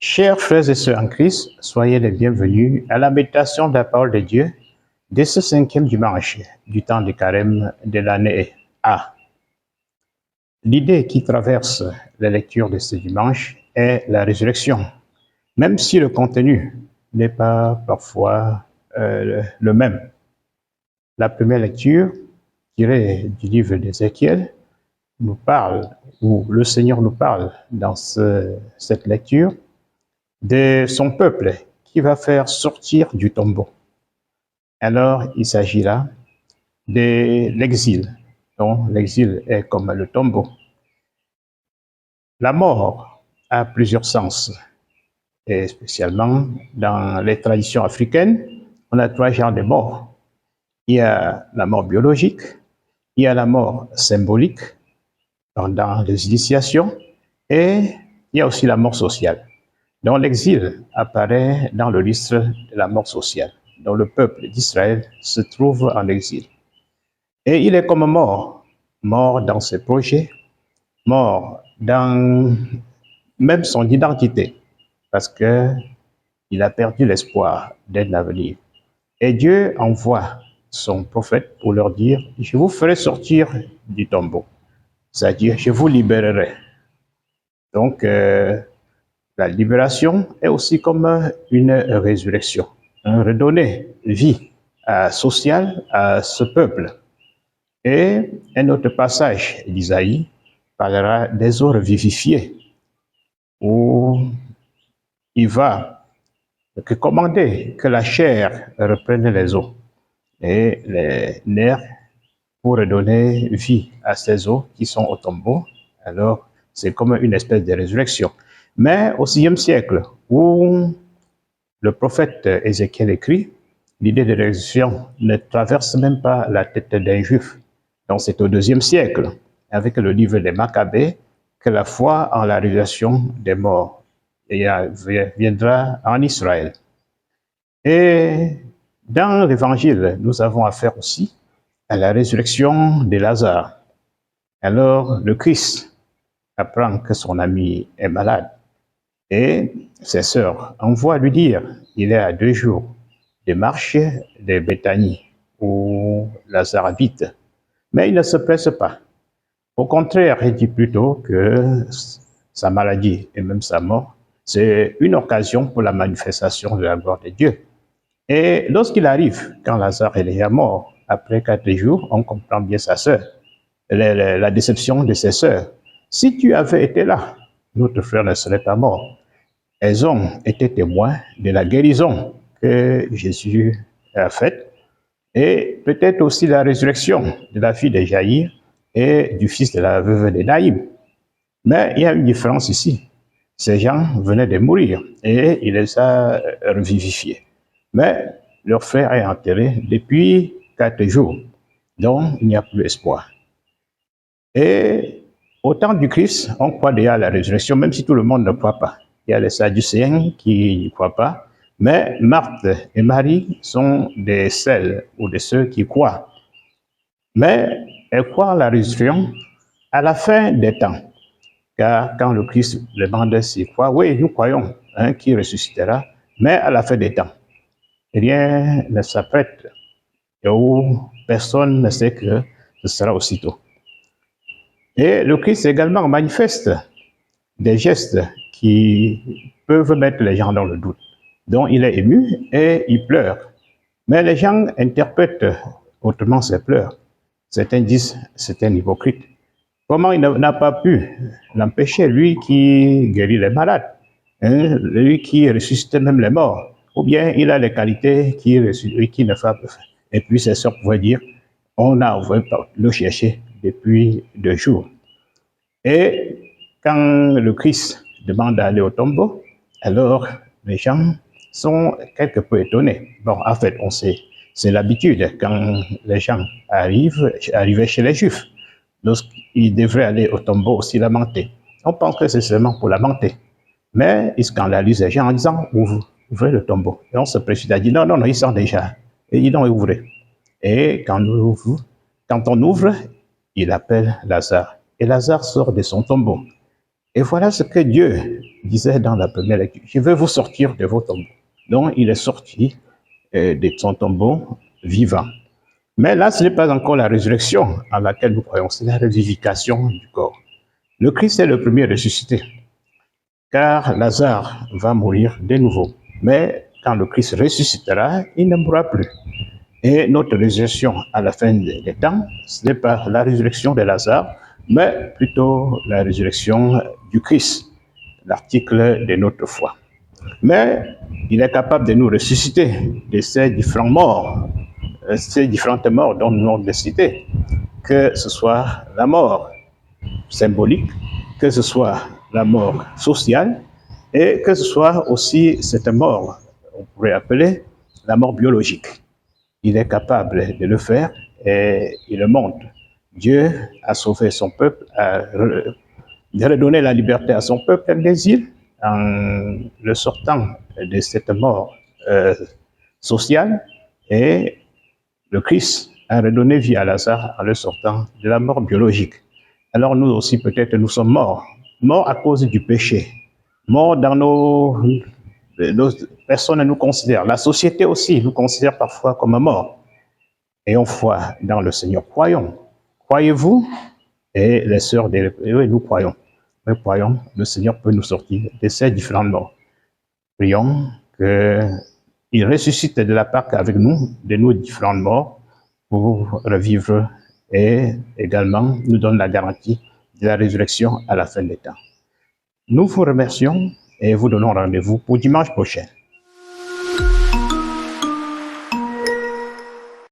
Chers frères et sœurs en Christ, soyez les bienvenus à la méditation de la parole de Dieu de ce 5e dimanche du temps de carême de l'année A. L'idée qui traverse la lecture de ce dimanche est la résurrection, même si le contenu n'est pas parfois le même. La première lecture, tirée du livre d'Ézéchiel, nous parle, ou le Seigneur nous parle dans cette lecture, de son peuple qui va faire sortir du tombeau. Alors, il s'agit là de l'exil. Donc, l'exil est comme le tombeau. La mort a plusieurs sens, et spécialement dans les traditions africaines, on a 3 genres de morts. Il y a la mort biologique, il y a la mort symbolique pendant les initiations, et il y a aussi la mort sociale. Donc l'exil apparaît dans le registre de la mort sociale. Donc le peuple d'Israël se trouve en exil. Et il est comme mort, mort dans ses projets, mort dans même son identité, parce qu'il a perdu l'espoir d'un avenir. Et Dieu envoie son prophète pour leur dire, je vous ferai sortir du tombeau, c'est-à-dire je vous libérerai. Donc, la libération est aussi comme une résurrection, redonner vie sociale à ce peuple. Et un autre passage d'Isaïe parlera des eaux revivifiées, où il va commander que la chair reprenne les eaux et les nerfs pour redonner vie à ces eaux qui sont au tombeau. Alors, c'est comme une espèce de résurrection. Mais au VIe siècle, où le prophète Ézéchiel écrit, l'idée de résurrection ne traverse même pas la tête d'un juif. Donc c'est au IIe siècle, avec le livre des Maccabées, que la foi en la résurrection des morts viendra en Israël. Et dans l'Évangile, nous avons affaire aussi à la résurrection de Lazare. Alors le Christ apprend que son ami est malade. Et ses sœurs envoient lui dire, il est à 2 jours de marche de Béthanie, où Lazare habite. Mais il ne se presse pas. Au contraire, il dit plutôt que sa maladie et même sa mort, c'est une occasion pour la manifestation de la gloire de Dieu. Et lorsqu'il arrive, quand Lazare est déjà mort, après 4 jours, on comprend bien sa sœur, la déception de ses sœurs. Si tu avais été là, notre frère ne serait pas mort. Elles ont été témoins de la guérison que Jésus a faite et peut-être aussi la résurrection de la fille de Jaïr et du fils de la veuve de Naïm. Mais il y a une différence ici. Ces gens venaient de mourir et il les a revivifiés. Mais leur frère est enterré depuis 4 jours. Donc, il n'y a plus espoir. Et au temps du Christ, on croit déjà à la résurrection, même si tout le monde ne croit pas. Il y a les Sadducéens qui n'y croient pas, mais Marthe et Marie sont des celles ou de ceux qui croient. Mais elles croient à la résurrection à la fin des temps. Car quand le Christ demande s'ils croient, oui, nous croyons qu'il ressuscitera, mais à la fin des temps. Rien ne s'apprête et où personne ne sait que ce sera aussitôt. Et le Christ également manifeste des gestes qui peuvent mettre les gens dans le doute. Donc il est ému et il pleure. Mais les gens interprètent autrement ses pleurs. Certains disent c'est un hypocrite. Comment il n'a pas pu l'empêcher, lui qui guérit les malades, lui qui ressuscite même les morts, ou bien il a les qualités qui ne fait pas. Et puis ses sœurs pouvaient dire, on a envoyé le chercher depuis 2 jours. Et quand le Christ demande d'aller au tombeau, alors les gens sont quelque peu étonnés. Bon, en fait, on sait, c'est l'habitude quand les gens arrivaient chez les Juifs, lorsqu'ils devraient aller au tombeau aussi lamenter. On pense que c'est seulement pour lamenter. Mais ils scandalisent les gens en disant, ouvrez le tombeau. Et on se précipite à dire, non, non, non, ils sont déjà. Et ils l'ont ouvré. Et quand on ouvre, il appelle Lazare. Et Lazare sort de son tombeau. Et voilà ce que Dieu disait dans la première lecture. Je vais vous sortir de vos tombeaux. Donc, il est sorti de son tombeau vivant. Mais là, ce n'est pas encore la résurrection à laquelle nous croyons, c'est la revivification du corps. Le Christ est le premier ressuscité, car Lazare va mourir de nouveau. Mais quand le Christ ressuscitera, il ne mourra plus. Et notre résurrection à la fin des temps, ce n'est pas la résurrection de Lazare, mais plutôt la résurrection du Christ, l'article de notre foi. Mais il est capable de nous ressusciter de ces différents morts, ces différentes morts dont nous avons décidé, que ce soit la mort symbolique, que ce soit la mort sociale, et que ce soit aussi cette mort, on pourrait appeler la mort biologique. Il est capable de le faire et il le montre. Dieu a sauvé son peuple, a redonné la liberté à son peuple d'exil en le sortant de cette mort sociale, et le Christ a redonné vie à Lazare en le sortant de la mort biologique. Alors nous aussi peut-être nous sommes morts, morts à cause du péché, morts dans nos personnes nous considèrent, la société aussi nous considère parfois comme morts. Ayons foi dans le Seigneur, croyons. Croyez-vous? Et les sœurs, oui, nous croyons. Nous croyons, le Seigneur peut nous sortir de ces différentes morts. Prions qu'il ressuscite de la Pâque avec nous, de nos différentes morts, pour revivre et également nous donne la garantie de la résurrection à la fin des temps. Nous vous remercions et vous donnons rendez-vous pour dimanche prochain.